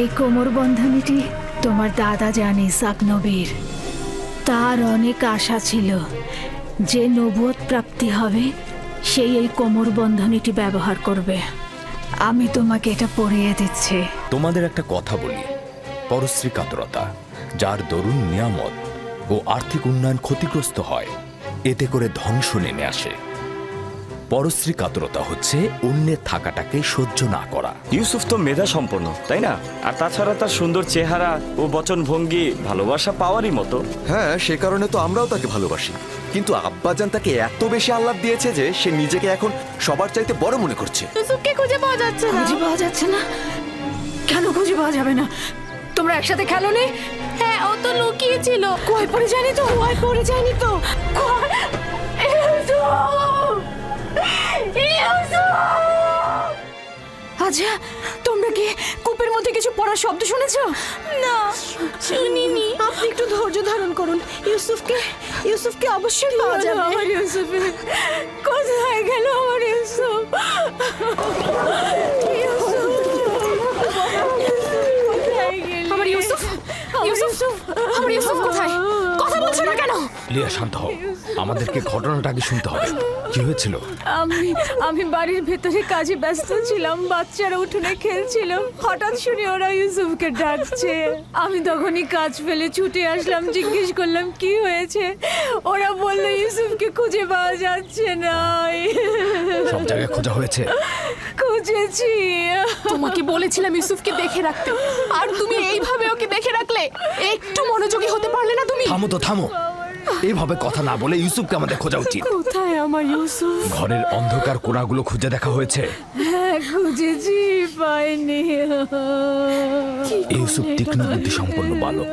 এই কোমর বন্ধনীটি তোমার দাদা জান ইসাক নবীর। তার অনেক আশা ছিল যে নবুয়ত প্রাপ্তি হবে সেই এই কোমর বন্ধনীটি ব্যবহার করবে। আমি তোমাকে এটা পরিয়ে দিচ্ছি। তোমাদের একটা কথা বলি, পরশ্রী কাতরতা যার দরুন নিয়ামত ও আর্থিক উন্নয়ন ক্ষতিগ্রস্ত হয়, এতে করে ধ্বংস নেমে আসে। পরশ্রী কাতরতা হচ্ছে অন্যের থাকাটাকে সহ্য না করা। ইউসুফ তো মেধা সম্পন্ন, তাই না? আর তাছাড়া তার সুন্দর চেহারা ও বচনভঙ্গি ভালোবাসা পাওয়ারই মতো। হ্যাঁ, সে কারণে তো আমরাও তাকে ভালোবাসি। কিন্তু আব্বাজান তাকে এত বেশি আহ্লাদ দিয়েছে যে সে নিজেকে এখন সবার চাইতে বড় মনে করছে। ইউসুফকে খুঁজে পাওয়া যাচ্ছে না। খুঁজে পাওয়া যাচ্ছে না? কেন খুঁজে পাওয়া যাবে না? তোমরা একসাথে খেলো নি? হ্যাঁ, ও তো লুকিয়েছিল। কয় পড়ে যায়নি তো? কয় পড়ে যায়নি তো? আচ্ছা, তোমরা কি কূপের মধ্যে কিছু পড়ার শব্দ শুনেছো? না, শুনিনি। আপনি একটু ধৈর্য ধারণ করুন। ইউসুফকে অবশ্যই পাওয়া যাবে। আমার ইউসুফ কোথায় গেল? আমার ইউসুফ আমার ইউসুফ, ইউসুফ, আমার ইউসুফ কোথায়? কথা বলছো না কেন? লিয়া, শান্ত হও, আমাদেরকে ঘটনাটা আগে শুনতে হবে। কি হয়েছিল? আমি বাড়ির ভেতরে কাজে ব্যস্ত ছিলাম। বাচ্চারা উঠোনে খেলছিল। হঠাৎ শুনি ওরা ইউসুফকে ডাকছে। আমি তখনই কাজ ফেলে ছুটে আসলাম। জিজ্ঞেস করলাম কি হয়েছে। ওরা বলল ইউসুফকে খুঁজে পাওয়া যাচ্ছে না। সব জায়গায় খোঁজা হয়েছে? খুঁজেছি। তোমাকে বলেছিলাম ইউসুফকে দেখে রাখতে, আর তুমি এইভাবে ওকে দেখে রাখলে। একটু মনোযোগী হতে পারলে না তুমি? থামো তো, থামো। এইভাবে কথা না বলে ইউসুফকে আমাদের খোঁজা উচিত। কোথায় আমার ইউসুফ? ঘরের অন্ধকার কোণাগুলো খুঁজে দেখা হয়েছে? হ্যাঁ, খুঁজেছি, পাইনি। ইউসুফ তীক্ষ্ণ বুদ্ধি সম্পন্ন বালক।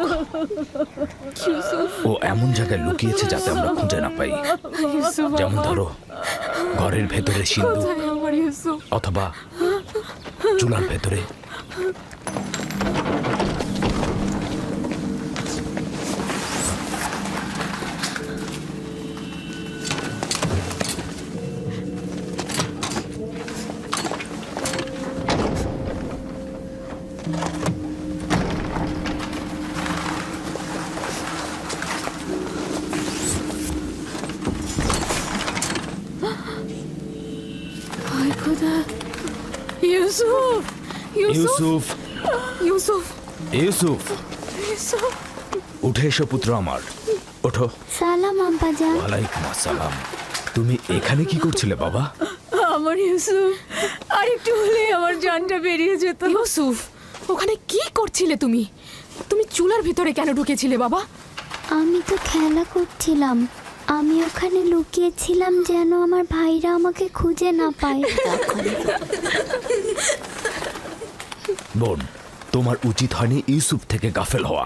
ও এমন জায়গায় লুকিয়েছে যাতে আমরা খুঁজে না পাই। যেমন ধরো ঘরের ভেতরে সিন্ধুক, আমার ইউসুফ। অথবা চুলার ভেতরে। ইউসুফ, ইউসুফ, ইউসুফ, ইউসুফ, ইউসুফ। উঠে এসো পুত্র আমার, ওঠো। সালাম আব্বাজান। ওয়ালাইকুম আসসালাম। তুমি এখানে কি করছিলে বাবা? আমার ইউসুফ, আর একটু হলেই আমার জানটা বেরিয়ে যেত। ইউসুফ, ওখানে কি করছিলে তুমি? তুমি চুলার ভিতরে কেন ঢুকেছিলে বাবা? আমি তো খেলা করছিলাম। আমি ওখানে লুকিয়েছিলাম যেন আমার ভাইরা আমাকে খুঁজে না পায়। বোন, তোমার উচিত হয়নি ইউসুফ থেকে গাফেল হওয়া।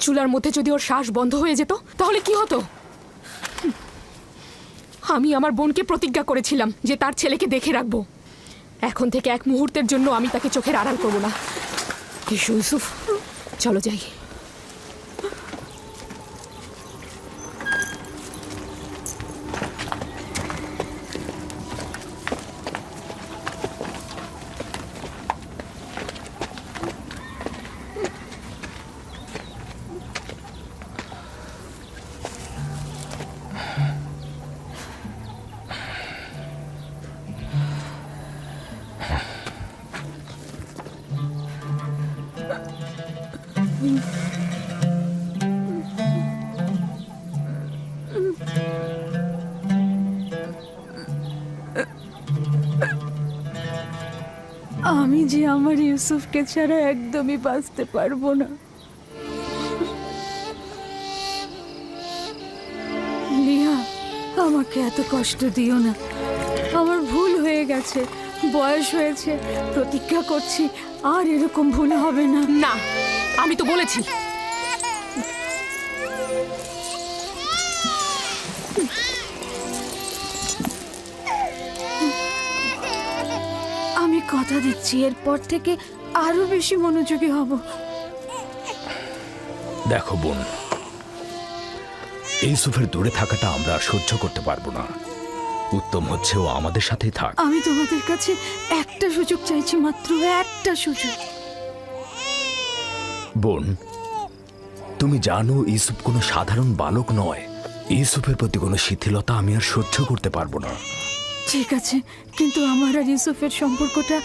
চুলার মধ্যে যদি ওর শ্বাস বন্ধ হয়ে যেত তাহলে কি হতো? আমি আমার বোনকে প্রতিজ্ঞা করেছিলাম যে তার ছেলেকে দেখে রাখবো। এখন থেকে এক মুহূর্তের জন্য আমি তাকে চোখের আড়াল করব না। এসো ইউসুফ, চলো যাই। আমি যে আমার ইউসুফকে ছাড়া একদমই বাঁচতে পারবো না। লিয়া, আমাকে এত কষ্ট দিও না। আমার ভুল হয়ে গেছে, বয়স হয়েছে। প্রতিজ্ঞা করছি আর এরকম ভুল হবে না। না, আমি তো বলেছি। আমি কথা দিচ্ছি এরপর থেকে আরো বেশি মনোযোগী হব। দেখো বোন, ইউসুফের দূরে থাকাটা আমরা আর সহ্য করতে পারবো না। উত্তম হচ্ছে ও আমাদের সাথেই থাক। আমি তোমাদের কাছে একটা সুযোগ চাইছি, মাত্র একটা সুযোগ। বোন, তুমি জানো ইউসুফ কোনো সাধারণ বালক নয়। ইউসুফের প্রতি কোনো শিথিলতা আমি আর সহ্য করতে পারবো না। ঠিক আছে, কিন্তু আমার আর ইউসুফের সম্পর্কটা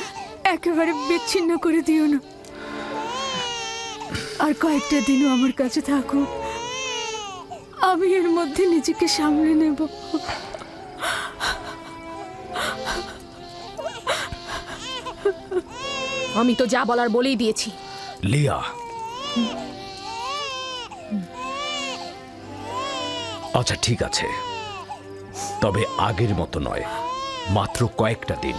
একেবারে বিচ্ছিন্ন করে দিও না। আর কয়েকটা দিনও আমার কাছে থাকো, আমি এর মধ্যে নিজেকে সামলে নেব। আমি তো যা বলার বলেই দিয়েছি। লিয়া, আচ্ছা ঠিক আছে, তবে আগের মতো নয়, মাত্র কয়েকটা দিন।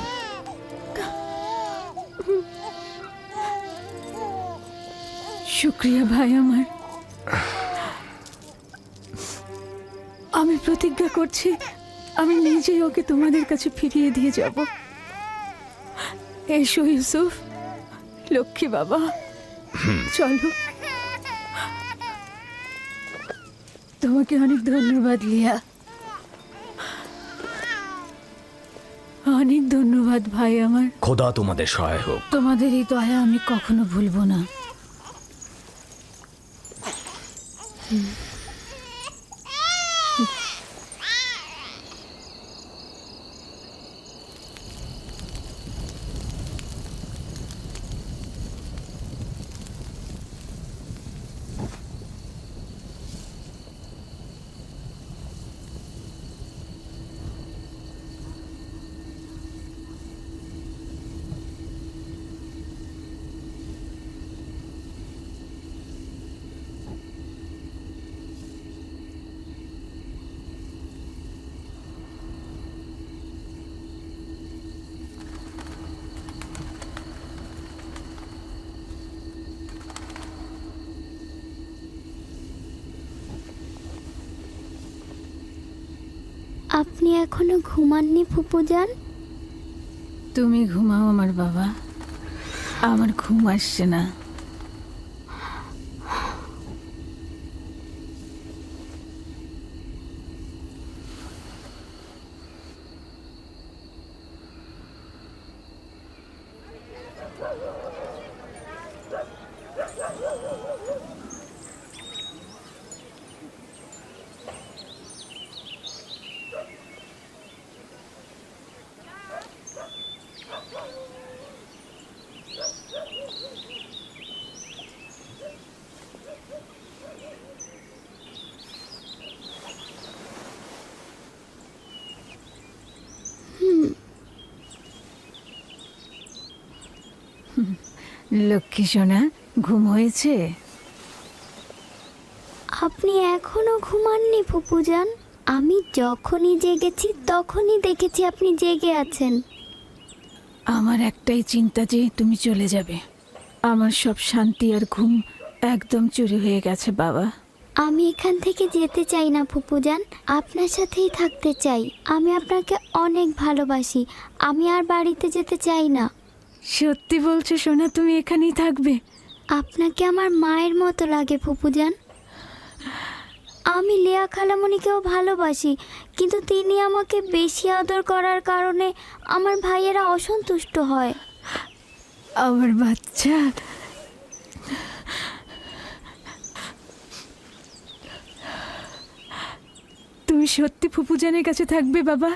শুক্রিয়া ভাই আমার। আমি প্রতিজ্ঞা করছি আমি নিজেই ওকে তোমাদের কাছে ফিরিয়ে দিয়ে যাব। এসো ইউসুফ, লক্ষ্মী বাবা, চলো। তোমাকে অনেক ধন্যবাদ লিয়া, অনেক ধন্যবাদ ভাই আমার। খোদা তোমাদের সহায় হোক। তোমাদের এই দয়া আমি কখনো ভুলবো না। আপনি এখনো ঘুমাননি ফুপুজান? তুমি ঘুমাও আমার বাবা, আমার ঘুম আসছে না। লক্ষ্মী সোনা, ঘুম হয়েছে? আপনি এখনো ঘুমাননি ফুপুজান? আমি যখনই জেগেছি তখনই দেখেছি আপনি জেগে আছেন। আমার একটাই চিন্তা যে তুমি চলে যাবে। আমার সব শান্তি আর ঘুম একদম চুরি হয়ে গেছে বাবা। আমি এখান থেকে যেতে চাই না ফুপুজান, আপনার সাথেই থাকতে চাই। আমি আপনাকে অনেক ভালোবাসি, আমি আর বাড়িতে যেতে চাই না। সত্যি বলছো সোনা, তুমি এখানেই থাকবে? আপনাকে আমার মায়ের মতো লাগে ফুপুজান। আমি লিয়া খালামণিকেও ভালোবাসি, কিন্তু তিনি আমাকে বেশি আদর করার কারণে আমার ভাইয়েরা অসন্তুষ্ট হয়। আমার বাচ্চা, তুমি সত্যি ফুপুজানের কাছে থাকবে বাবা?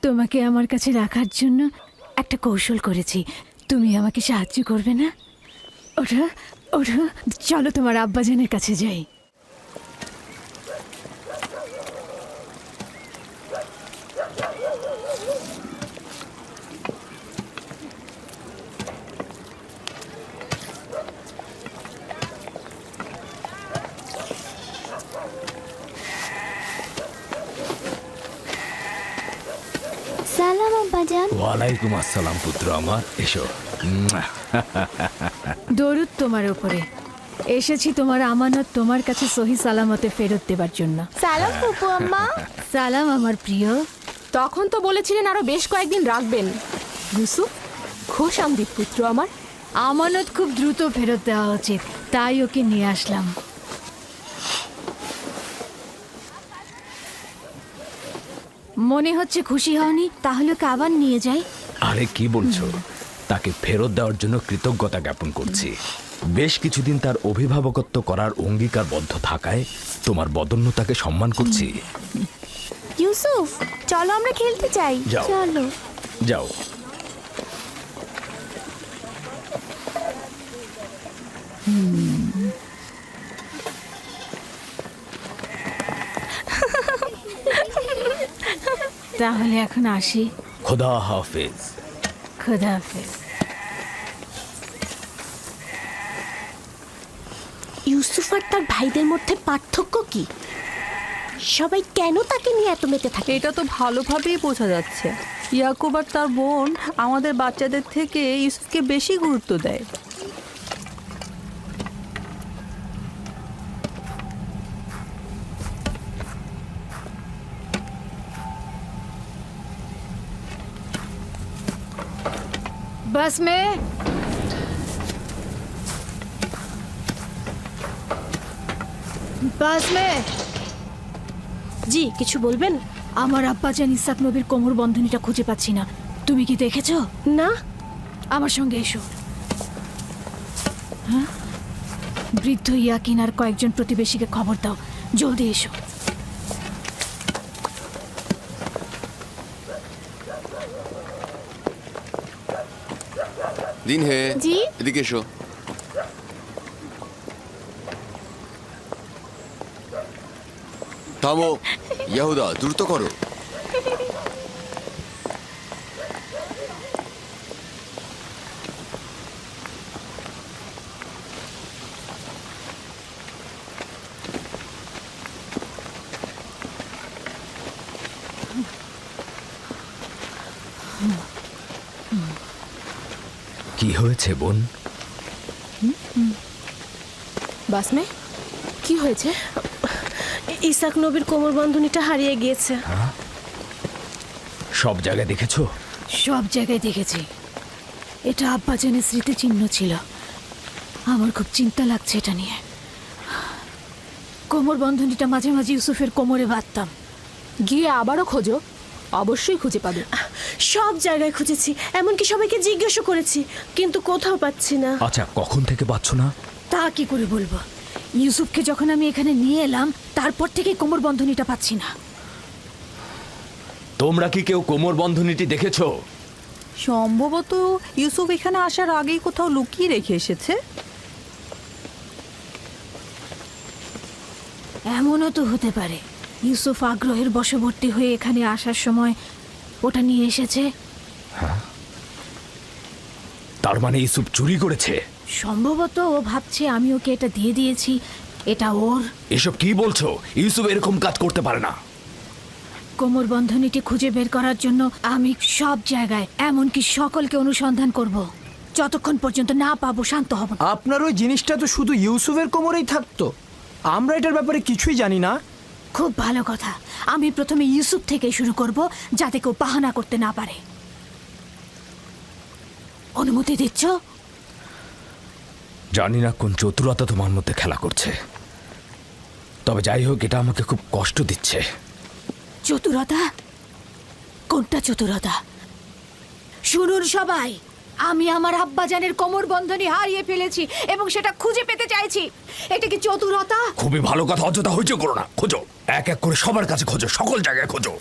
তোমাকে আমার কাছে রাখার জন্য একটা কৌশল করেছি, তুমি আমাকে সাহায্য করবে না? ওঠো ওঠো, চলো তোমার আব্বাজানের কাছে যাই। সালাম আব্বাজান। ওয়ালাইকুম আসসালাম পুত্র আমার, এসো। দরুদ তোমার উপরে। এসেছি তোমার আমানত তোমার কাছে সহি সালামতে ফেরত দেবার জন্য। সালাম ফুপু আম্মা। সালাম আমার প্রিয়। তখন তো বলেছিলেন আরো বেশ কয়েকদিন রাখবেন। ইউসুফ, খুশ আমদিদ পুত্র আমার। আমানত খুব দ্রুত ফেরত দেওয়া উচিত, তাই ওকে নিয়ে আসলাম। মনে হচ্ছে খুশি হওনি, তাহলে ওকে আবার নিয়ে যাই। আরে কি বলছো? তাকে ফেরত দেওয়ার জন্য কৃতজ্ঞতা জ্ঞাপন করছি। বেশ কিছুদিন তার অভিভাবকত্ব করার অঙ্গীকারবদ্ধ থাকায় তোমার বদন্যতাকে সম্মান করছি। ইউসুফ, চলো আমরা খেলতে চাই। যাও। চলো। যাও। তাহলে এখন আসি। খোদা হাফেজ। খোদা হাফেজ। ইউসুফ আর তার ভাইদের মধ্যে পার্থক্য কি? সবাই কেন তাকে নিয়ে এত মেতে থাকে? এটা তো ভালোভাবেই বোঝা যাচ্ছে। ইয়াকুব আর তার বোন আমাদের বাচ্চাদের থেকে ইউসুফকে বেশি গুরুত্ব দেয়। बस में बस में জি, কিছু বলবেন? আমার আব্বাজান ইসাক নবীর কোমর বন্ধনীটা খুঁজে পাচ্ছি না। তুমি কি দেখেছো? না। আমার সঙ্গে এসো। হ্যাঁ, বৃদ্ধ ইয়াকিন আর কয়েকজন প্রতিবেশীকে খবর দাও, জলদি এসো। দিন হে, জি? এদিকে এসো। থামো, ইয়াহুদা, দ্রুত করো। কি হয়েছে বোন? বাসমে, কি হয়েছে? ইসাক নবীর কোমর বন্ধনীটা হারিয়ে গিয়েছে। সব জায়গায় দেখেছো? সব জায়গায় দেখেছি। এটা আব্বাজানের স্মৃতিচিহ্ন ছিল। আমার খুব চিন্তা লাগছে এটা নিয়ে। কোমর বন্ধনীটা মাঝে মাঝে ইউসুফের কোমরে বাঁধতাম। গিয়ে আবারও খোঁজো, অবশ্যই খুঁজে পাবে। সব জায়গায় খুঁজেছি, এমনকি সবাইকে জিজ্ঞাসা করেছি, কিন্তু কোথাও পাচ্ছি না। আচ্ছা, কখন থেকে পাচ্ছ না? তা কি করে বলবো? ইউসুফকে যখন আমি এখানে নিয়ে এলাম তারপর থেকে কোমর বন্ধনীটা পাচ্ছি না। তোমরা কি কেউ কোমর বন্ধনীটি দেখেছো? সম্ভবত ইউসুফ এখানে আসার আগেই কোথাও লুকিয়ে রেখে এসেছে। এমনও তো হতে পারে ইউসুফ আগ্রহের বশবর্তী হয়ে এখানে আসার সময় ওটা নিয়ে এসেছে। তার মানে ইউসুফ চুরি করেছে? সম্ভবত ও ভাবছে আমি ওকে এটা দিয়ে দিয়েছি, এটা ওর। এসব কি বলছো? ইউসুফ এরকম কাজ করতে পারে না। কোমর বন্ধনীটি খুঁজে বের করার জন্য আমি সব জায়গায়, এমনকি সকলকে অনুসন্ধান করব। যতক্ষণ পর্যন্ত না পাবো শান্ত হব না। আপনার ওই জিনিসটা তো শুধু ইউসুফের কোমরেই থাকতো, আমরা এটার ব্যাপারে কিছুই জানি না। খুব ভালো কথা। আমি প্রথমে ইউসুফ থেকে শুরু করব, যাতে কেউ বাহানা করতে না পারে। অনুমতি দিচ্ছ? জানি না কোন চতুরতা তোমার মধ্যে খেলা করছে, তবে যাই হোক, এটা আমাকে খুব কষ্ট দিচ্ছে। চতুরতা? কোনটা চতুরতা? শুনুন সবাই, আমি আমার আব্বাজানের কোমর বন্ধনী হারিয়ে ফেলেছি এবং সেটা খুঁজে পেতে চাইছি। এটা কি চতুরতা? খুবই ভালো কথা, অযথা হইচই করো না। খোঁজো, এক এক করে সবার কাছে খোঁজো, সকল জায়গায় খোঁজো।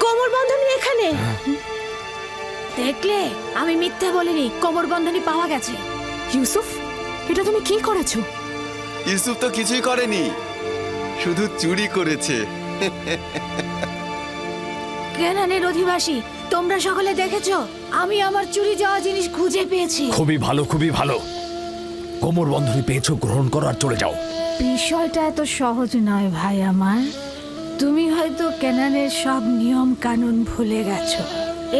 কোমর বন্ধনী এখানে। দেখলে, আমি মিথ্যে বলিনি। কোমর বন্ধনী পাওয়া গেছে। ইউসুফ, এটা তুমি কি করেছো? ইউসুফ তো কিছুই করেনি, শুধু চুরি করেছে। কেনানের অধিবাসী, তোমরা সকলে দেখেছো আমি আমার চুরি যাওয়া জিনিস খুঁজে পেয়েছি। খুবই ভালো, খুবই ভালো। কোমর বন্ধনী পেয়েছো, গ্রহণ করো আর চলে যাও। বিষয়টা এত সহজ নয় ভাই আমার। তুমি হয়তো কেনানের সব নিয়ম কানুন ভুলে গেছো।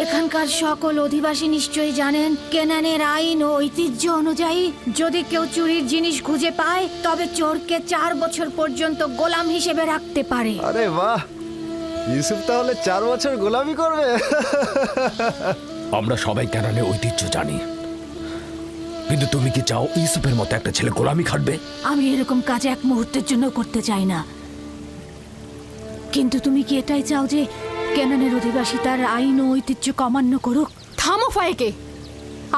এখানকার সকল অধিবাসী নিশ্চয়ই জানেন কেনানের আইন ও ঐতিহ্য অনুযায়ী যদি কেউ চুরির জিনিস খুঁজে পায় তবে চোরকে 4 বছর পর্যন্ত গোলাম হিসেবে রাখতে পারে। আরে বাহ, ইউসুফ তাহলে 4 বছর গোলামি করবে। আমরা সবাই কেনানের ঐতিহ্য জানি, কিন্তু তুমি কি চাও ইউসুফের মতো একটা ছেলে গোলামি খাটবে? আমি এরকম কাজ এক মুহূর্তের জন্য করতে চাই না। কিন্তু তুমি কি এটাই চাও যে কেনানের অধিবাসী তার আইন ও ঐতিহ্য অমান্য করুক? থামো ফায়েকে,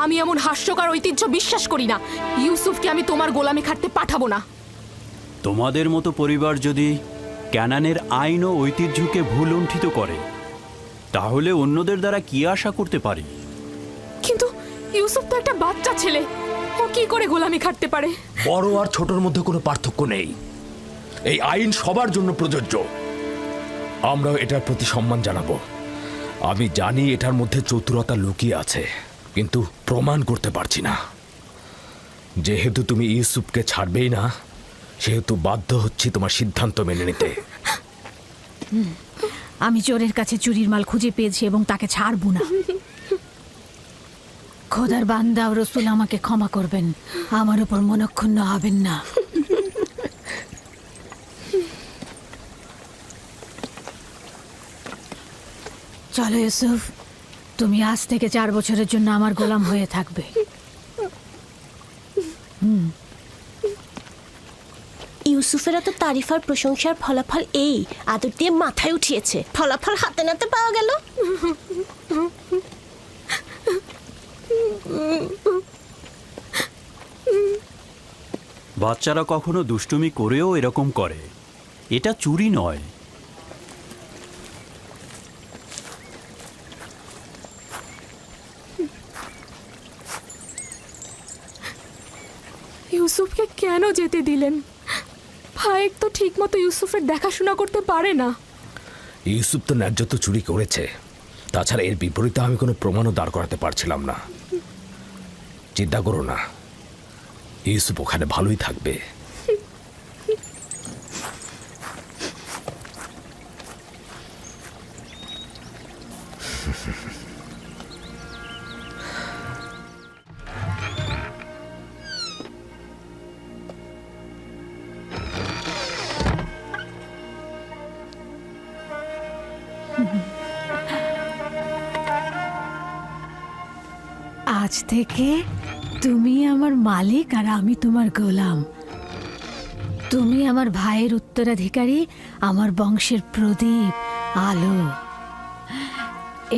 আমি এমন হাস্যকর ঐতিহ্য বিশ্বাস করি না। ইউসুফকে আমি তোমার গোলামি খাটতে পাঠাবো না। তোমাদের মতো পরিবার যদি ক্যানানের আইন ও ঐতিহ্যকে ভুলুণ্ঠিত করে, তাহলে অন্যদের দ্বারা কি আশা করতে পারি? কিন্তু ইউসুফ তো একটা বাচ্চা ছেলে, ও কি করে গোলামি খাটতে পারে? বড় আর ছোটর মধ্যে কোনো পার্থক্য নেই। এই আইন সবার জন্য প্রযোজ্য। আমরাও এটার প্রতি সম্মান জানাবো। আমি জানি এটার মধ্যে চতুরতা লুকিয়ে আছে, কিন্তু প্রমাণ করতে পারছি না। যেহেতু তুমি ইউসুফকে ছাড়বেই না, সেহেতু বাধ্য হচ্ছি তোমার সিদ্ধান্ত মেনে নিতে। আমি চোরের কাছে চুরির মাল খুঁজে পেয়েছি এবং তাকে ছাড়বো না। খোদার বান্দা ও রসুল আমাকে ক্ষমা করবেন, আমার উপর মনক্ষুণ্ণ হবেন না। চলো ইউসুফ, তুমি আজ থেকে 4 বছরের জন্য আমার গোলাম হয়ে থাকবে। ইউসুফের এত তারিফার প্রশংসার ফলাফল এই আদর দিয়ে মাথায় উঠিয়েছে। ফলাফল হাতে নাতে পাওয়া গেল। বাচ্চারা কখনো দুষ্টুমি করেও এরকম করে, এটা চুরি নয়। ইউসুফকে কেন যেতে দিলেন? ফায়েক তো ঠিক মতো ইউসুফের দেখাশোনা করতে পারে না। ইউসুফ তো ন্যায্য তো চুরি করেছে, তাছাড়া এর বিপরীতে আমি কোনো প্রমাণও দাঁড় করাতে পারছিলাম না। চিন্তা করো না, ইউসুফ ওখানে ভালোই থাকবে। আজ থেকে তুমি আমার মালিক আর আমি তোমার গোলাম। তুমি আমার ভাইয়ের উত্তরাধিকারী, আমার বংশের প্রদীপ, আলো।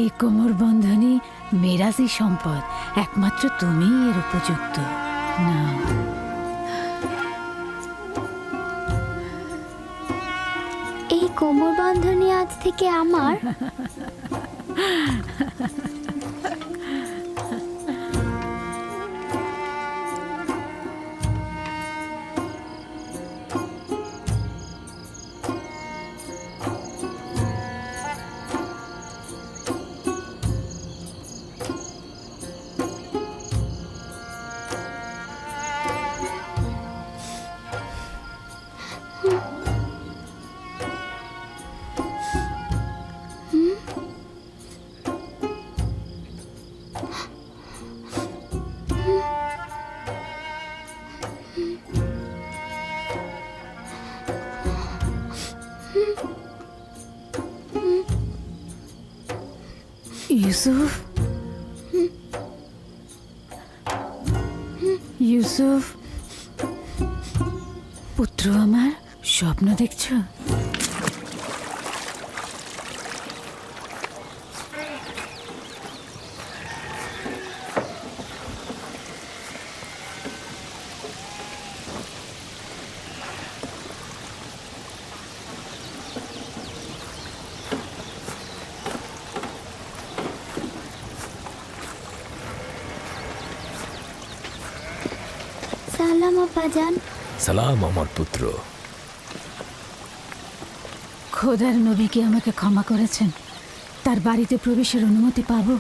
এই কোমর বন্ধনী মেরাজি সম্পদ, একমাত্র তুমিই এর উপযুক্ত। না, এই কোমর বন্ধনী আজ থেকে আমার। ইউসুফ, ইউসুফ পুত্র আমার, স্বপ্ন দেখছো? সালাম আব্বাজান। সালাম আমার পুত্র। খোদার নবী কি আমাকে ক্ষমা করেছেন? তার বাড়িতে প্রবেশের অনুমতি পাবো?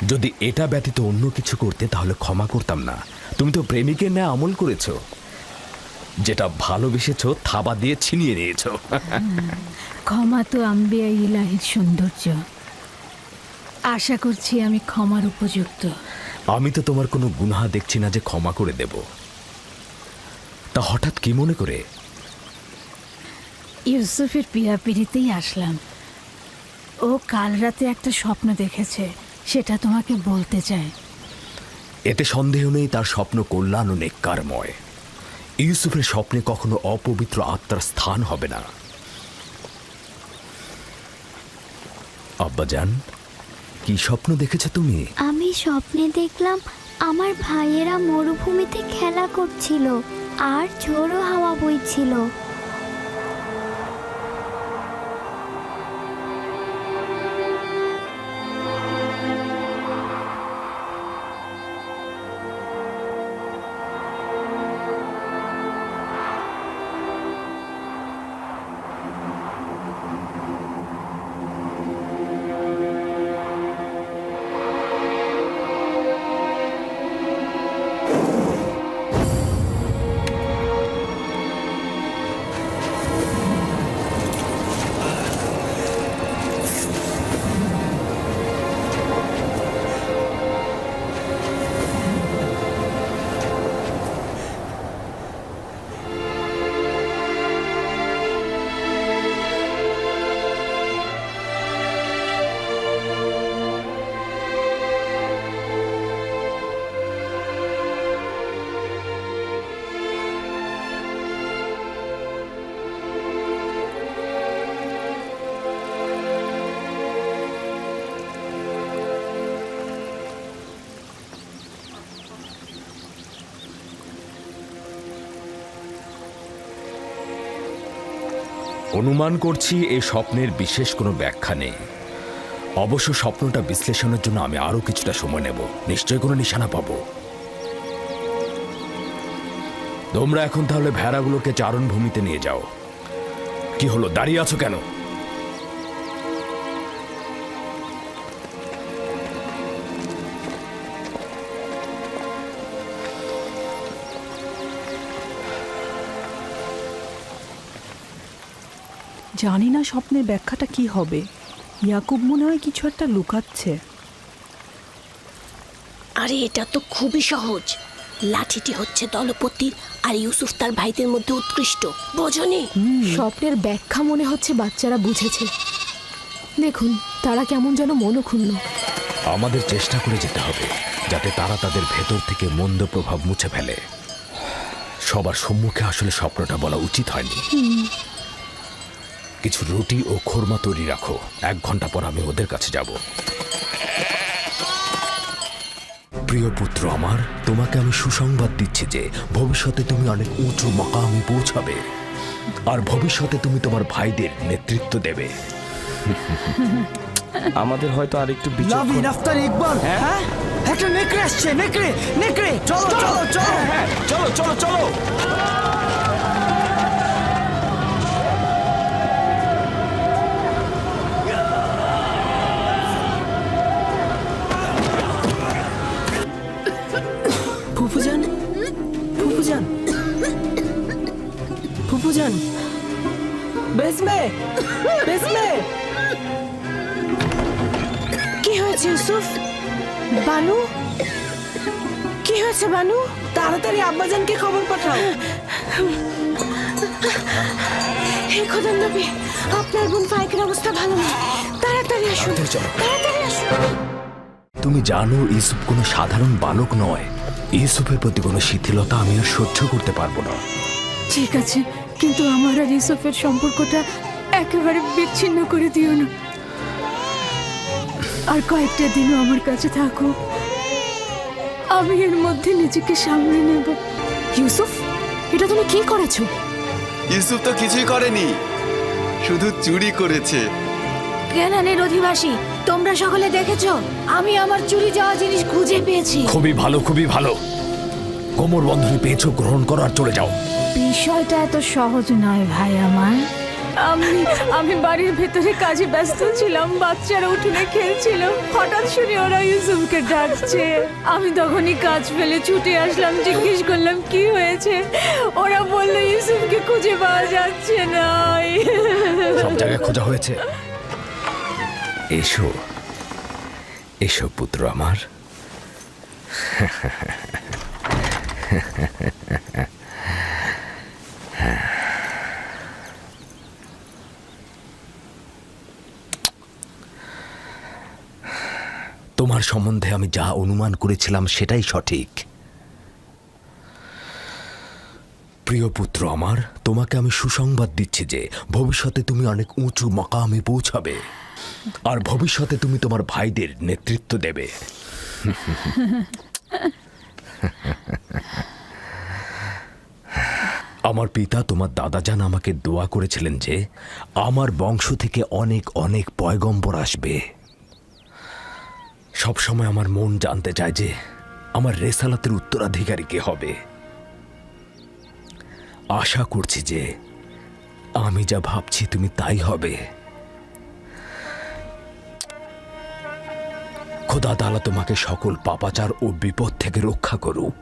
যদি এটা ব্যতীত অন্য কিছু করতে তাহলে ক্ষমা করতাম না। তুমি তো প্রেমিকের ন্যায় আমল করেছো, যেটা ভালোবেসেছো থাবা দিয়ে ছিনিয়ে নিয়েছো। ক্ষমা তো আম্বিয়া ইলাহির সৌন্দর্য। আশা করছি আমি ক্ষমার উপযুক্ত। আমি তো তোমার কোনো গুনাহ দেখছি না যে ক্ষমা করে দেব। তা হঠাৎ কি মনে করে? ইউসুফের পিড়িতেই আসলাম। ও কাল রাতে একটা স্বপ্ন দেখেছে, সেটা তোমাকে বলতে চায়। এতে সন্দেহ নেই তার স্বপ্ন কল্যাণ ও নেককারময়। ইউসুফের স্বপ্নে কখনো অপবিত্র আত্মার স্থান হবে না। আব্বাজান, কি স্বপ্ন দেখেছো তুমি? আমি স্বপ্নে দেখলাম আমার ভাইয়েরা মরুভূমিতে খেলা করছিল আর ঝোড়ো হাওয়া বইছিল। অনুমান করছি এই স্বপ্নের বিশেষ কোনো ব্যাখ্যা নেই। অবশ্য স্বপ্নটা বিশ্লেষণের জন্য আমি আরো কিছুটা সময় নেব। নিশ্চয়ই কোনো নিশানা পাবো। তোমরা এখন তাহলে ভেড়াগুলোকে চারণভূমিতে নিয়ে যাও। কি হলো, দাঁড়িয়ে আছো কেন? জানি না স্বপ্নের ব্যাখ্যাটা কি হবে। ইয়াকুব মনে হয় কিছু একটা লুকাচ্ছে। আরে এটা তো খুবই সহজ। লাঠিটি হচ্ছে দলপতি আর ইউসুফ তার ভাইদের মধ্যে উৎকৃষ্ট, বোঝনি? স্বপ্নের ব্যাখ্যা মনে হচ্ছে বাচ্চারা বুঝেছে। দেখুন তারা কেমন যেন মনক্ষুণ্ণ। আমাদের চেষ্টা করে যেতে হবে যাতে তারা তাদের ভেতর থেকে মন্দ প্রভাব মুছে ফেলে। সবার সম্মুখে আসলে স্বপ্নটা বলা উচিত হয়নি। কিছু রুটি ও খোরমা তৈরি রাখো, 1 ঘন্টা পর আমি ওদের কাছে যাব। প্রিয় পুত্র আমার, তোমাকে আমি সুসংবাদ দিচ্ছি যে ভবিষ্যতে তুমি অনেক উঁচু মাকামে পৌঁছাবে আর ভবিষ্যতে তুমি তোমার ভাইদের নেতৃত্ব দেবে। আমাদের হয়তো আরেকটু লাভি রাফতার ইকবাল, হ্যাঁ একটা নেকড়ে আসছে। নেকড়ে নেকড়ে, চলো চলো চলো। চলো চলো চলো। ফুফুজান, ফুফুজান, ফুফুজান, বেসমে, বেসমে। কি হয়েছে ইউসুফ? বানু, কি হয়েছে বানু? তাড়াতাড়ি আব্বাজানকে খবর পাঠাও। হে খোদার নবী, আপনার বোন ফাইকের অবস্থা ভালো না। তাড়াতাড়ি আসুন, তাড়াতাড়ি আসুন। তুমি জানো ইউসুফ কোনো সাধারণ বালক নয়। ইউসুফের প্রতি কোনো শিথিলতা আমি আর সহ্য করতে পারবো না। ঠিক আছে, কিন্তু আমার আর ইউসুফের সম্পর্কটা একেবারে বিচ্ছিন্ন করে দিও না। আর কয়েকটা দিনও আমার কাছে থাকো, আমি এর মধ্যে নিজেকে সামলে নেব। ইউসুফ, এটা তুমি কি করেছো? ইউসুফ তো কিছুই করেনি, শুধু চুরি করেছে। কেনানের অধিবাসী, তোমরা সকলে দেখেছো আমি আমার চুরি যাওয়া জিনিস খুঁজে পেয়েছি। খুবই ভালো, খুবই ভালো। কোমর বন্ধনী পেয়েছো, গ্রহণ করো আর চলে যাও। বিষয়টা এত সহজ নয় ভাই আমার। আমি বাড়ির ভেতরে কাজে ব্যস্ত ছিলাম, বাচ্চারা উঠোনে খেলছিল। হঠাৎ শুনি ওরা ইউসুফকে ডাকছে। আমি তখনই কাজ ফেলে ছুটে আসলাম, জিজ্ঞেস করলাম কি হয়েছে। ওরা বললো ইউসুফকে খুঁজে পাওয়া যাচ্ছে না। সব জায়গায় খোঁজা হয়েছে। এসো এসো পুত্র আমার। তোমার সম্বন্ধে আমি যা অনুমান করেছিলাম সেটাই সঠিক। প্রিয় পুত্র আমার, তোমাকে আমি সুসংবাদ দিচ্ছি যে ভবিষ্যতে তুমি অনেক উঁচু মাকামে পৌঁছাবে, আর ভবিষ্যতে তুমি তোমার ভাইদের নেতৃত্ব দেবে। আমার পিতা তোমার দাদাজান আমাকে দোয়া করেছিলেন যে আমার বংশ থেকে অনেক অনেক পয়গম্বর আসবে। সবসময় আমার মন জানতে চায় যে আমার রেসালাতের উত্তরাধিকারী কে হবে। আশা করছি যে আমি যা ভাবছি তুমি তাই হবে। খোদা তাআলা তোমাকে সকল পাপাচার ও বিপদ থেকে রক্ষা করুক।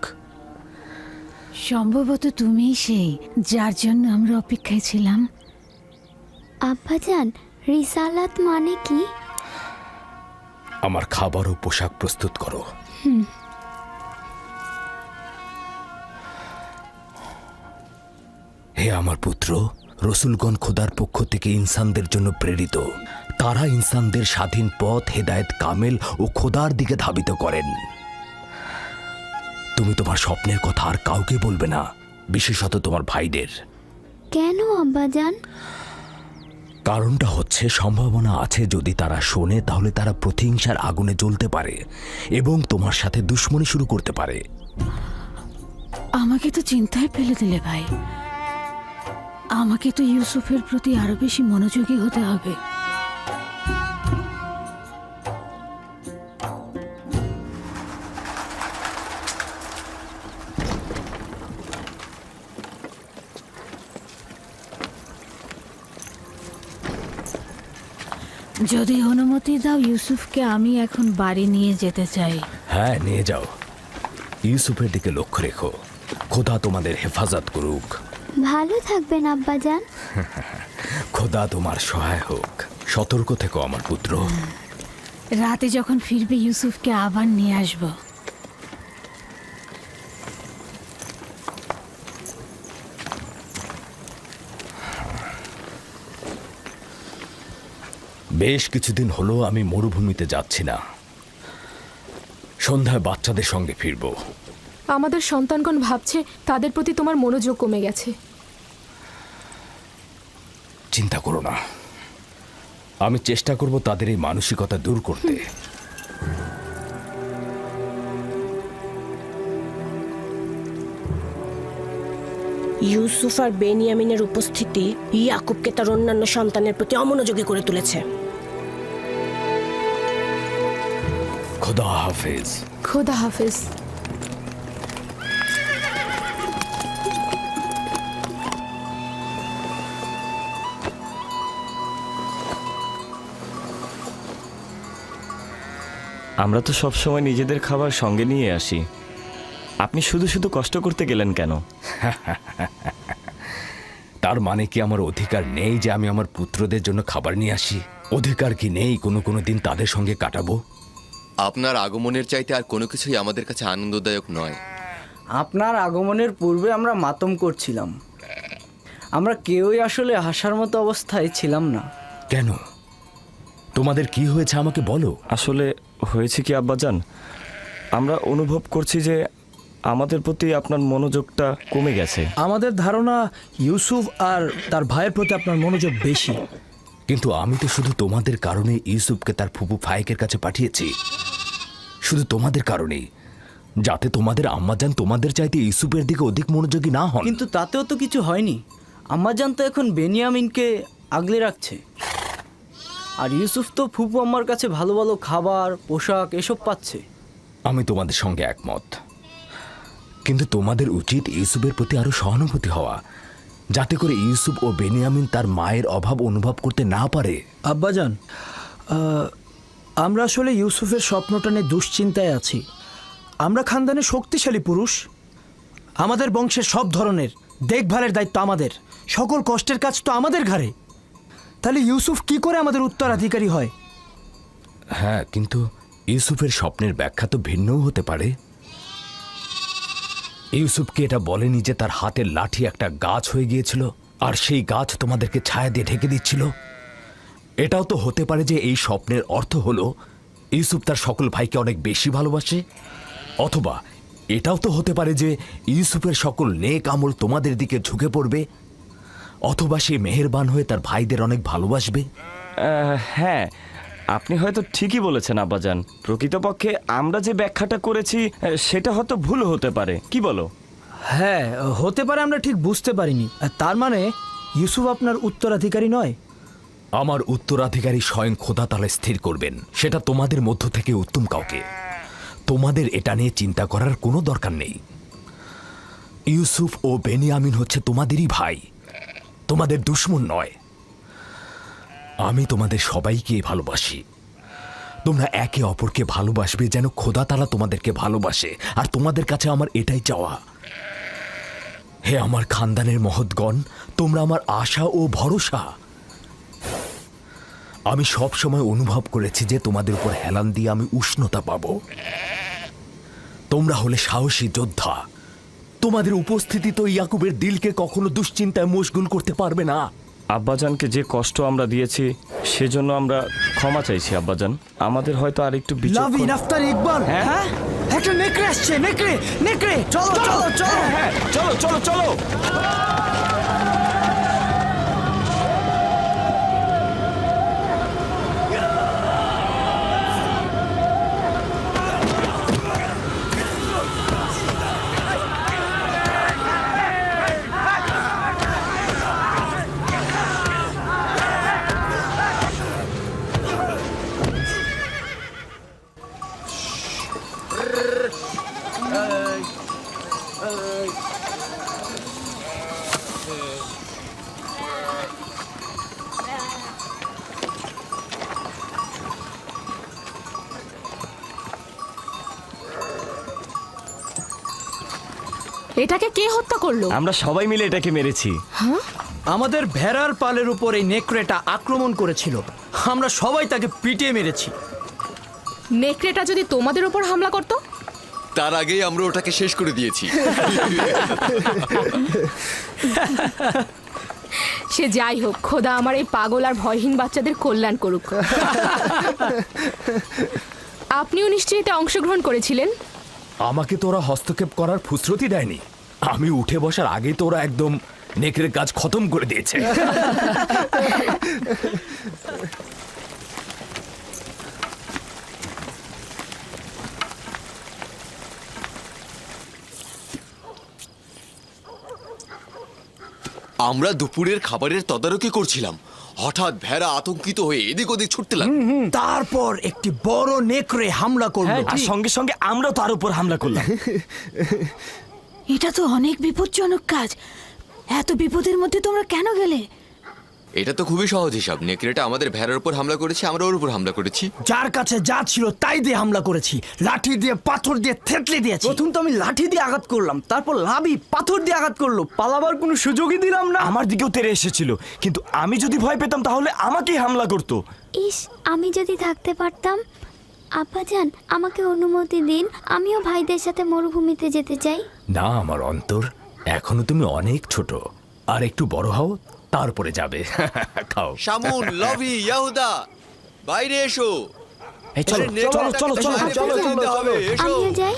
সম্ভবত তুমিই সেই যার জন্য আমরা অপেক্ষায় ছিলাম। আব্বাজান, রিসালাত মানে কি? আমার খাবার ও পোশাক প্রস্তুত করো। হে আমার পুত্র, রসুলগণ খোদার পক্ষ থেকে ইনসানদের জন্য প্রেরিত। তারা ইনসানদের স্বাধীন পথ, হেদায়েত কামেল ও খোদার দিকে ধাবিত করেন। তুমি তোমার স্বপ্নের কথা আর কাউকে বলবে না, বিশেষত তোমার ভাইদের। কেন আব্বাজান? কারণটা হচ্ছে সম্ভাবনা আছে যদি তারা শোনে তাহলে তারা প্রতিহিংসার আগুনে জ্বলতে পারে এবং তোমার সাথে দুশ্মনী শুরু করতে পারে। আমাকে তো চিন্তায় ফেলে দিলে ভাই। আমাকে তো ইউসুফের প্রতি আরো বেশি মনোযোগী হতে হবে। যদি অনুমতি দাও, ইউসুফকে আমি এখন বাড়ি নিয়ে যেতে চাই। হ্যাঁ, নিয়ে যাও। ইউসুফের দিকে লক্ষ্য রেখো। খোদা তোমাদের হেফাজত করুক। ভালো থাকবেন আব্বাজান। খোদা তোমার সহায় হোক। সতর্ক থেকো আমার পুত্র। রাতে যখন ফিরবে ইউসুফকে আবার নিয়ে আসবো। বেশ কিছুদিন হলো আমি মরুভূমিতে যাচ্ছি না। সন্ধ্যায় বাচ্চাদের সঙ্গে ফিরব। আমাদের সন্তানগণ ভাবছে তাদের প্রতি তোমার মনোযোগ কমে গেছে। চিন্তা করো না, আমি চেষ্টা করব তাদের এই মানসিকতা দূর করতে। ইউসুফ আর বেনিয়ামিনের উপস্থিতি ইয়াকুবকে তার অন্যান্য সন্তানের প্রতি অমনোযোগী করে তুলেছে। খোদা হাফেজ। খোদা হাফেজ। আমরা তো সবসময় নিজেদের খাবার সঙ্গে নিয়ে আসি, আপনি শুধু শুধু কষ্ট করতে গেলেন কেন? তার মানে কি আমার অধিকার নেই যে আমি আমার পুত্রদের জন্য খাবার নিয়ে আসি? অধিকার কি নেই কোনো দিন তাদের সঙ্গে কাটাবো? আপনার আগমনের চাইতে আর কোনো কিছুই আমাদের কাছে আনন্দদায়ক নয়। আপনার আগমনের পূর্বে আমরা মাতম করছিলাম। আমরা কেউই আসলে হাসার মতো অবস্থায় ছিলাম না। কেন? তোমাদের কি হয়েছে আমাকে বলো। আসলে হয়েছে কি আব্বাজান, আমরা অনুভব করছি যে আমাদের প্রতি আপনার মনোযোগটা কমে গেছে। আমাদের ধারণা ইউসুফ আর তার ভাইয়ের প্রতি আপনার মনোযোগ বেশি। কিন্তু আমি তো শুধু তোমাদের কারণে ইউসুফকে তার ফুপু ফায়েকের কাছে পাঠিয়েছি। শুধু তোমাদের কারণেই, যাতে তোমাদের আম্মাজান তোমাদের চাইতে ইউসুফের দিকে অধিক মনোযোগী না হন। কিন্তু তাতেও তো কিছু হয়নি। আম্মাজান তো এখন বেনিয়ামিনকে আগলে রাখছে, আর ইউসুফ তো ফুপু আম্মার কাছে ভালো ভালো খাবার, পোশাক এসব পাচ্ছে। আমি তোমাদের সঙ্গে একমত, কিন্তু তোমাদের উচিত ইউসুফের প্রতি আরো সহানুভূতি হওয়া, যাতে করে ইউসুফ ও বেনিয়ামিন তার মায়ের অভাব অনুভব করতে না পারে। আব্বাজান, আমরা আসলে ইউসুফের স্বপ্নটা নিয়ে দুশ্চিন্তায় আছি। আমরা খানদানে শক্তিশালী পুরুষ, আমাদের বংশের সব ধরনের দেখভালের দায়িত্ব আমাদের, সকল কষ্টের কাজ তো আমাদের ঘাড়ে। তাহলে ইউসুফ কি করে আমাদের উত্তরাধিকারী হয়? হ্যাঁ, কিন্তু ইউসুফের স্বপ্নের ব্যাখ্যা তো ভিন্নও হতে পারে। ইউসুফকে এটা বলেনি যে তার হাতের লাঠি একটা গাছ হয়ে গিয়েছিল আর সেই গাছ তোমাদেরকে ছায়া দিয়ে ঢেকে দিচ্ছিল? এটাও তো হতে পারে যে এই স্বপ্নের অর্থ হলো ইউসুফ তার সকল ভাইকে অনেক বেশি ভালোবাসে, অথবা এটাও তো হতে পারে যে ইউসুফের সকল নেক আমল তোমাদের দিকে ঝুঁকে পড়বে, অথবা সে মেহেরবান হয়ে তার ভাইদের অনেক ভালোবাসবে। হ্যাঁ, আপনি হয়তো ঠিকই বলেছেন আব্বাজান। প্রকৃতপক্ষে আমরা যে ব্যাখ্যাটা করেছি সেটা হয়তো ভুল হতে পারে, কি বলো? হ্যাঁ, হতে পারে আমরা ঠিক বুঝতে পারিনি। তার মানে ইউসুফ আপনার উত্তরাধিকারী নয়? আমার উত্তরাধিকারী স্বয়ং খোদা তাআলা স্থির করবেন, সেটা তোমাদের মধ্য থেকে উত্তম কাউকে। তোমাদের এটা নিয়ে চিন্তা করার কোনো দরকার নেই। ইউসুফ ও বেনিয়ামিন হচ্ছে তোমাদেরই ভাই, তোমাদের দুশমন নয়। আমি তোমাদের সবাইকে ভালোবাসি। তোমরা একে অপরকে ভালোবাসবে যেন খোদা তাআলা তোমাদেরকে ভালোবাসে, আর তোমাদের কাছে আমার এটাই চাওয়া। হে আমার খানদানের মহৎগণ, তোমরা আমার আশা ও ভরসা। আমি সব সময় অনুভব করেছি যে তোমাদের উপর হেলান দিয়ে আমি উষ্ণতা পাবো। তোমরা হলে সাহসী যোদ্ধা। তোমাদের উপস্থিতি তো ইয়াকুবের দিলকে কখনো দুশ্চিন্তায় মশগুল করতে পারবে না। আব্বাজানকে যে কষ্ট আমরা দিয়েছি সেজন্য আমরা ক্ষমা চাইছি আব্বাজান। আমাদের হয়তো আর একটু লাভিন, আফতার, ইকবাল, হ্যাঁ একটা নেকড়ে আসছে। নেকড়ে, নেকড়ে, চলো চলো চলো, হ্যাঁ চলো চলো চলো। এটাকে কে হত্যা করলো? আমরা সবাই মিলে এটাকে মেরেছি। আমাদের ভেড়ার পালের উপর এই নেকড়েটা আক্রমণ করেছিল, আমরা সবাই তাকে পিটিয়ে মেরেছি। নেকড়েটা যদি তোমাদের উপর হামলা করতো? তার আগেই আমরা ওটাকে শেষ করে দিয়েছি। সে যাই হোক, খোদা আমার এই পাগল আর ভয়হীন বাচ্চাদের কল্যাণ করুক। আপনিও নিশ্চয়ই এতে অংশগ্রহণ করেছিলেন? আমাকে তো ওরা হস্তক্ষেপ করার ফুসরতি দেয়নি। আমি উঠে বসার আগেই তো ওরা একদম নেকড়ের কাজ খতম করে দিয়েছে। আমরা দুপুরের খাবারের তদারকি করছিলাম, হঠাৎ ভেড়া আতঙ্কিত হয়ে এদিক ওদিক ছুটতে লাগলো। তারপর একটি বড় নেকড়ে হামলা করলো, আর সঙ্গে সঙ্গে আমরাও তার উপর হামলা করলাম। এটা তো অনেক বিপজ্জনক কাজ। এত বিপদের মধ্যে তোমরা কেন গেলে? এটা তো খুবই সহজ হিসাব। নেকড়েটা আমাদের ভেড়ার উপর হামলা করেছে, আমরা ওর উপর হামলা করেছি। যার কাছে যা ছিল তাই দিয়ে হামলা করেছি, লাঠি দিয়ে, পাথর দিয়ে থেতলে দিয়েছি। প্রথম তো আমি লাঠি দিয়ে আঘাত করলাম, তারপর লাভি পাথর দিয়ে আঘাত করলো, পালাবার কোনো সুযোগই দিলাম না। আমার দিকেও তেড়ে এসেছিল, কিন্তু আমি যদি ভয় পেতাম তাহলে আমাকেই হামলা করতো। ইস, আমি যদি থাকতে পারতাম। আব্বাজান, আমাকে অনুমতি দিন, আমিও ভাইদের সাথে মরুভূমিতে যেতে চাই। না আমার অন্তর, এখনো তুমি অনেক ছোট, আর একটু বড় হও তারপরে যাবে। খাও। শামুন, লভি, ইয়াহুদা, বাইরে এসো। চলো চলো চলো চলো চলো চলো হবে, এসো আমিও যাই।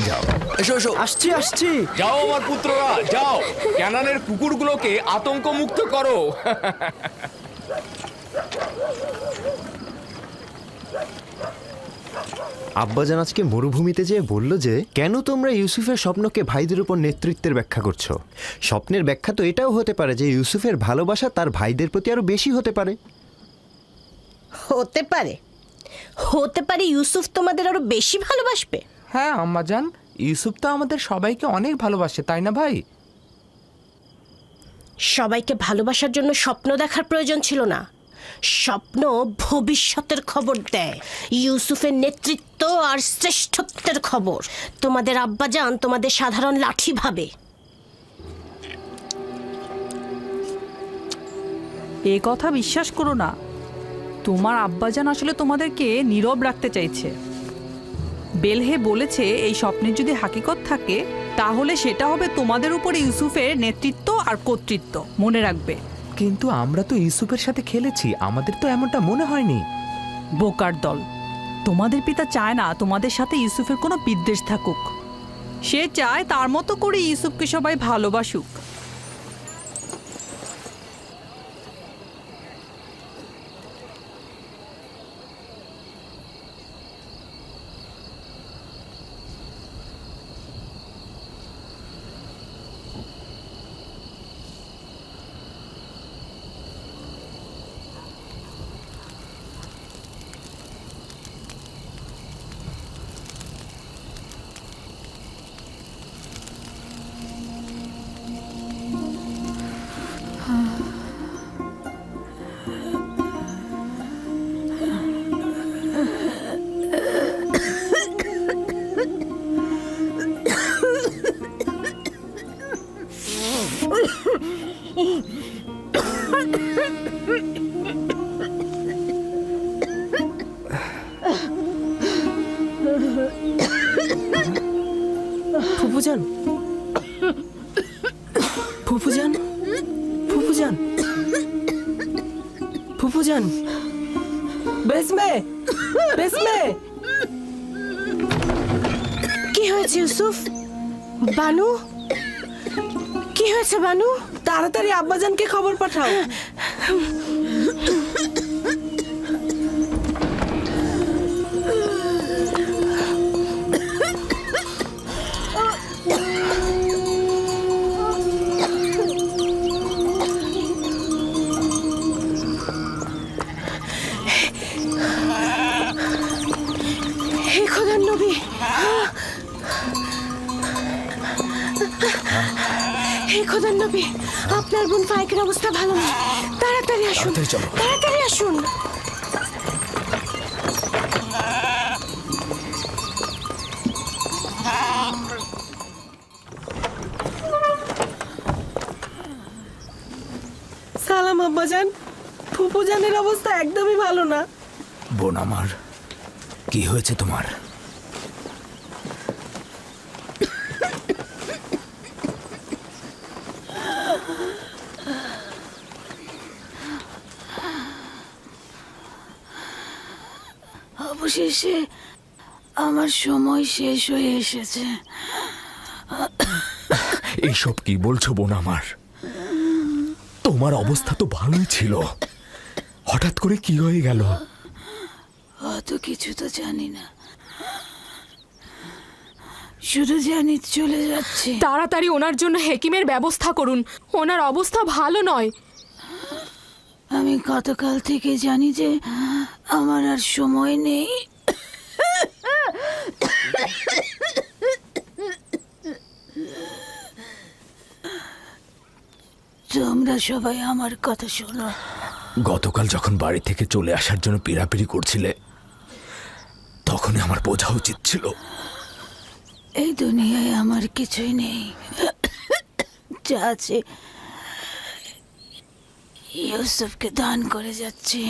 যাও। এসো এসো। আসছি আসছি। যাও আমার পুত্ররা, যাও, ক্যানানের কুকুরগুলোকে আতঙ্ক মুক্ত করো। আব্বাজান আজকে মরুভূমিতে যেয়ে বলল যে কেন তোমরা ইউসুফের স্বপ্নকে ভাইদের উপর নেতৃত্বের ব্যাখ্যা করছো। স্বপ্নের ব্যাখ্যা তো এটাও হতে পারে যে ইউসুফের ভালোবাসা তার ভাইদের প্রতি আরো বেশি হতে পারে। হতে পারে, হতে পারে ইউসুফ তোমাদের আরো বেশি ভালোবাসবে। হ্যাঁ আম্মাজান, ইউসুফ তো আমাদের সবাইকে অনেক ভালোবাসে, তাই না ভাই? সবাইকে ভালোবাসার জন্য স্বপ্ন দেখার প্রয়োজন ছিল না। স্বপ্ন ভবিষ্যতের খবর দেয়, ইউসুফের নেতৃত্ব আর শ্রেষ্ঠত্বের খবর। তোমাদের আব্বাজান তোমাদের সাধারণ লাঠি ভাবে। এ কথা বিশ্বাস করো না। তোমার আব্বাজান আসলে তোমাদেরকে নীরব রাখতে চাইছে। বেলহে বলেছে এই স্বপ্নের যদি হাকিকত থাকে তাহলে সেটা হবে তোমাদের উপরে ইউসুফের নেতৃত্ব আর কর্তৃত্ব। মনে রাখবে। কিন্তু আমরা তো ইউসুফের সাথে খেলেছি, আমাদের তো এমনটা মনে হয়নি। বোকার দল, তোমাদের পিতা চায় না তোমাদের সাথে ইউসুফের কোনো বিদ্বেষ থাকুক। সে চায় তার মতো করে ইউসুফকে সবাই ভালোবাসুক। ফুপুজান, ফুপুজান, ফুপুজান, ফুপুজান, বেসমে, বেসমে। কি হয়েছে ইউসুফ? বানু, কি হয়েছে বানু? তাড়াতাড়ি আব্বাজানকে খবর পাঠাও। হে খোদার নবী, হে খোদার নবী, আপনার বোন ফাইকের অবস্থা ভালো না। তাড়াতাড়ি আসুন, তাড়াতাড়ি আসুন। সালাম আব্বাজান, ফুপুজানের অবস্থা একদমই ভালো না। বোন আমার, কি হয়েছে তোমার? অবশেষে আমার সময় শেষ হয়ে এসেছে। এইসব কি বলছো বোন আমার? তোমার অবস্থা তো ভালোই ছিল, হঠাৎ করে কি হয়ে গেল? অত কিছু তো জানি না, শুধু জানি চলে যাচ্ছে। তাড়াতাড়ি ওনার জন্য হেকিমের ব্যবস্থা করুন, ওনার অবস্থা ভালো নয়। আমি গতকাল থেকে জানি যে আমার আর সময় নেই। তোমরা সবাই আমার কথা শোনো। গতকাল যখন বাড়ি থেকে চলে আসার জন্য পিড়াপিড়ি করছিলে, তখনই আমার বোঝা উচিত ছিল। এই দুনিয়ায় আমার কিছুই নেই, যা আছে ইউসুফকে দান করে যাচ্ছি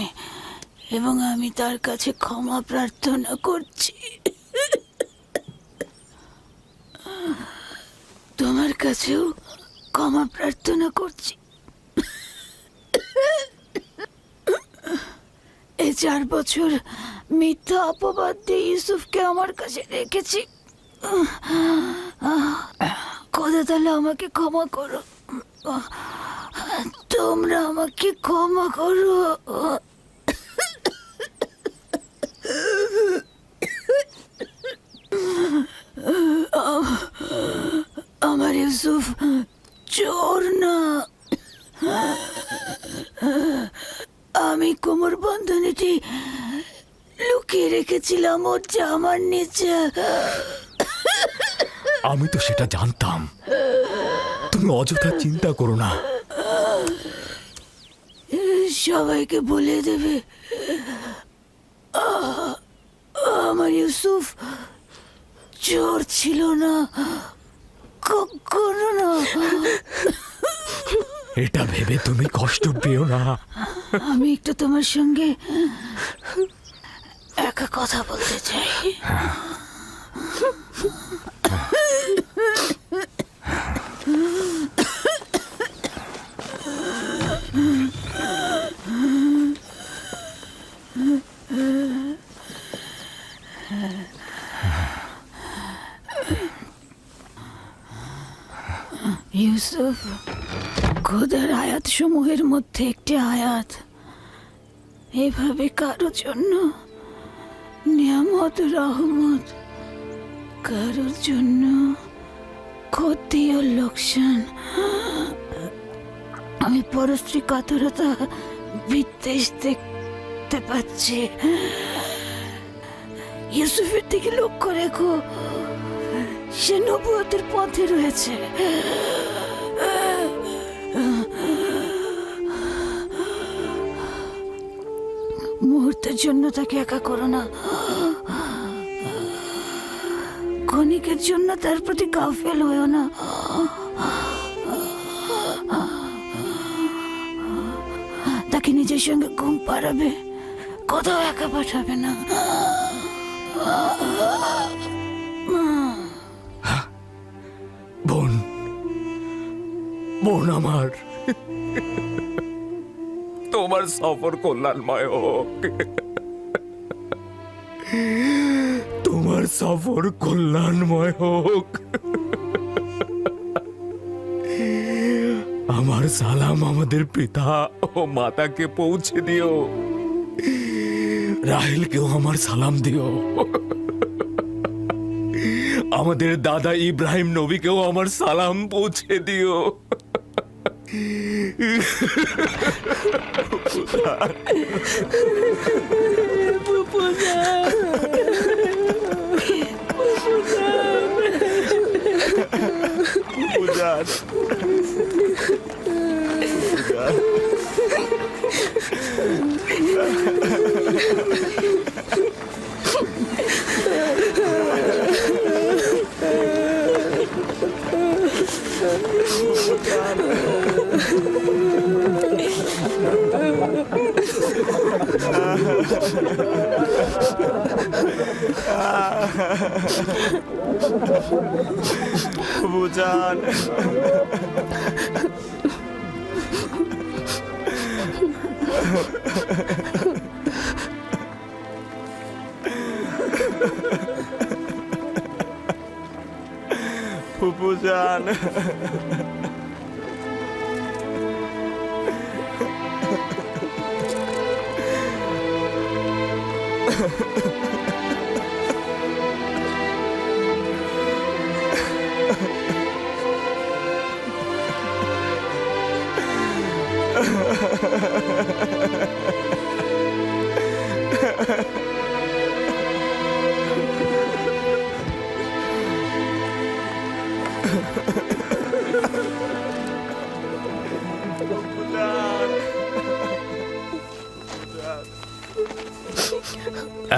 এবং আমি তার কাছে ক্ষমা প্রার্থনা করছি। তোমার কাছেও ক্ষমা প্রার্থনা করছি। এই 4 বছর মিথ্যা অপবাদ দিয়ে ইউসুফকে আমার কাছে রেখেছি। খোদা তাহলে আমাকে ক্ষমা করো, তোমরা আমাকে ক্ষমা করো। আমার ইউসুফ চোর না, আমি কোমর বন্ধনীটি লুকিয়ে রেখেছিলাম ওর জামার নিচে। আমি তো সেটা জানতাম, তুমি অযথা চিন্তা করো না। সবাইকে বলে দেবে আমার ইউসুফ চোর ছিল না, কখনো না। এটা ভেবে তুমি কষ্ট পেও না। আমি একটু তোমার সঙ্গে একা কথা বলতে চাই। ইউসুফ, খোদার আয়াত সমূহের মধ্যে একটি আয়াত, এভাবে কারোর জন্য নিয়ামত রহমত, কারোর জন্য ক্ষতি ও লোকসান। আমি পরশ্রী কাতরতা, বিদ্বেষ দেখতে পাচ্ছি। ইউসুফের দিকে লক্ষ্য রেখো, সে নবুয়তের পথে রয়েছে। মুহূর্তের জন্য তাকে একা করো না, ক্ষণিকের জন্য তার প্রতি গাফেল হয়েও না। তাকে নিজের সঙ্গে ঘুম পাড়াবে, কোথাও একা পাঠাবে না। বোন, বোন আমার, তোমার সফর কল্যাণময় হোক, তোমার সফর কল্যাণময় হোক। আমার সালাম আমাদের পিতা ও মাতাকে পৌঁছে দিও। রাহেলকেও আমার সালাম দিও। আমাদের দাদা ইব্রাহিম নবীকেও আমার সালাম পৌঁছে দিও। বুঝান, ফুপুজান,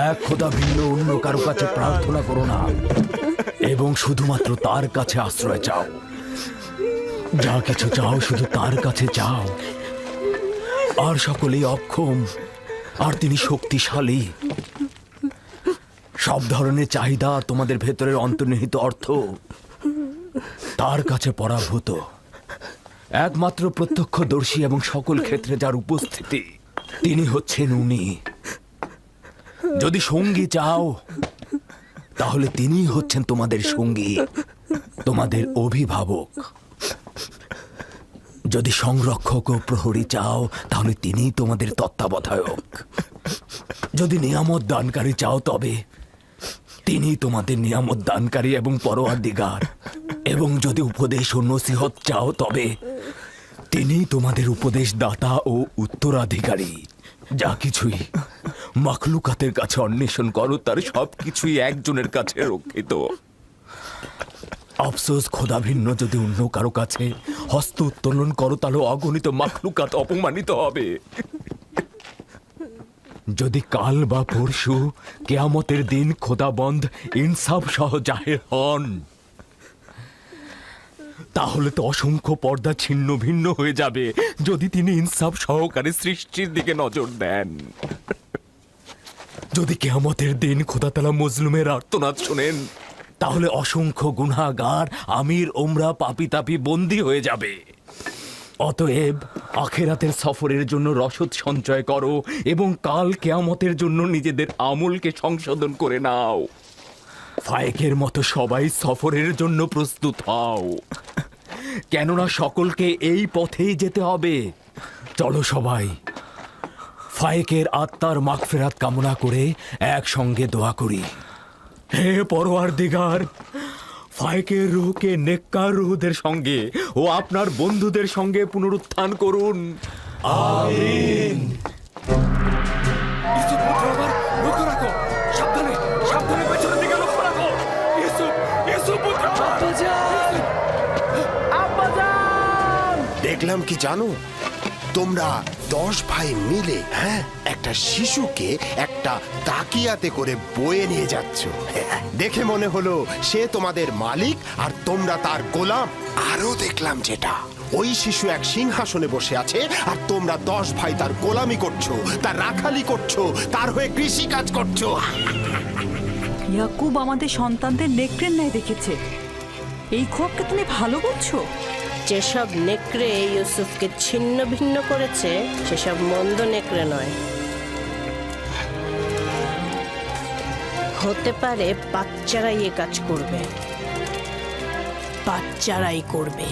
এক খোদা ভিন্ন অন্য কারো কাছে প্রার্থনা করো না, এবং শুধুমাত্র তার কাছে আশ্রয় চাও। যা কিছু চাও শুধু তার কাছে চাও। আর সকলেই অক্ষম, আর তিনি শক্তিশালী। সব ধরনের চাহিদা আর তোমাদের ভেতরের অন্তর্নিহিত অর্থ তার কাছে পরাভূত। একমাত্র প্রত্যক্ষদর্শী এবং সকল ক্ষেত্রে যার উপস্থিতি, তিনি হচ্ছেন উনি। যদি সঙ্গী চাও তাহলে তিনিই হচ্ছেন তোমাদের সঙ্গী, তোমাদের অভিভাবক। যদি সংরক্ষক ও প্রহরী চাও তাহলে তিনিই তোমাদের তত্ত্বাবধায়ক। যদি নিয়ামত দানকারী চাও তবে তিনি তোমাদের নিয়ামত দানকারী এবং পরওয়ারদিগার। এবং যদি উপদেশ ও নসিহত চাও তবে তিনি তোমাদের উপদেশ দাতা ও উত্তরাধিকারী। যা কিছুই মাখলুকাতের কাছে অন্বেষণ করো তার সবকিছুই একজনের কাছে রক্ষিত। আফসোস, খোদা ভিন্ন যদি অন্য কারো কাছে হস্ত উত্তোলন করো তাহলে অগণিত মাখলুকাত অপমানিত হবে। যদি কাল বা পরশু কেয়ামতের দিন খোদাবন্ধ ইনসাফ সহ জাহের হন তাহলে তো অসংখ্য পর্দা ছিন্ন ভিন্ন হয়ে যাবে। যদি তিনি ইনসাফ সহকারে সৃষ্টির দিকে নজর দেন, যদি কেয়ামতের দিন খোদা তাআলা মজলুমের আর্তনাদ শোনেন তাহলে অসংখ্য গুনাহগার আমির ওমরা পাপি তাপি বন্দী হয়ে যাবে। অতএব আখেরাতের সফরের জন্য রসদ সঞ্চয় করো এবং কাল কেয়ামতের জন্য নিজেদের আমলকে সংশোধন করে নাও। ফায়েকের মতো সবাই সফরের জন্য প্রস্তুত হও, কেননা সকলকে এই পথেই যেতে হবে। চলো সবাই ফায়েকের আত্মার মাগফিরাত কামনা করে একসঙ্গে দোয়া করি। হে পরওয়ারদিগার, ফায়েকের রূহকে নেককার রূহদের সঙ্গে ও আপনার বন্ধুদের সঙ্গে পুনরুত্থান করুন। আমিন। ইউসুফ পুত্র আমার, লক্ষ্য রাখো, সাবধানে সাবধানে পেছনের দিকে লক্ষ্য রাখো। ইউসুফ, ইউসুফ পুত্র আমার। দেখলাম কি জানো, তোমরা 10 ভাই মিলে একটা শিশুকে একটা তাকিয়াতে করে বয়ে নিয়ে যাচ্ছ। দেখে মনে হলো সে তোমাদের মালিক আর তোমরা তার গোলাম। আরো দেখলাম যেটা, ওই শিশু এক সিংহাসনে বসে আছে আর তোমরা 10 ভাই তার গোলামি করছো, তার রাখালি করছো, তার হয়ে কৃষি কাজ করছো। ইয়াকুব আমাদের সন্তানদের নেকড়ের ন্যায় দেখেছে। এই খোয়াবকে তুমি ভালো বলছো? যেসব নেকড়ে ইউসুফকে ছিন্ন ভিন্ন করেছে সেসব মন্দ নেকড়ে নয়। হতে পারে বাচ্চারাই এ কাজ করবে, বাচ্চারাই করবে।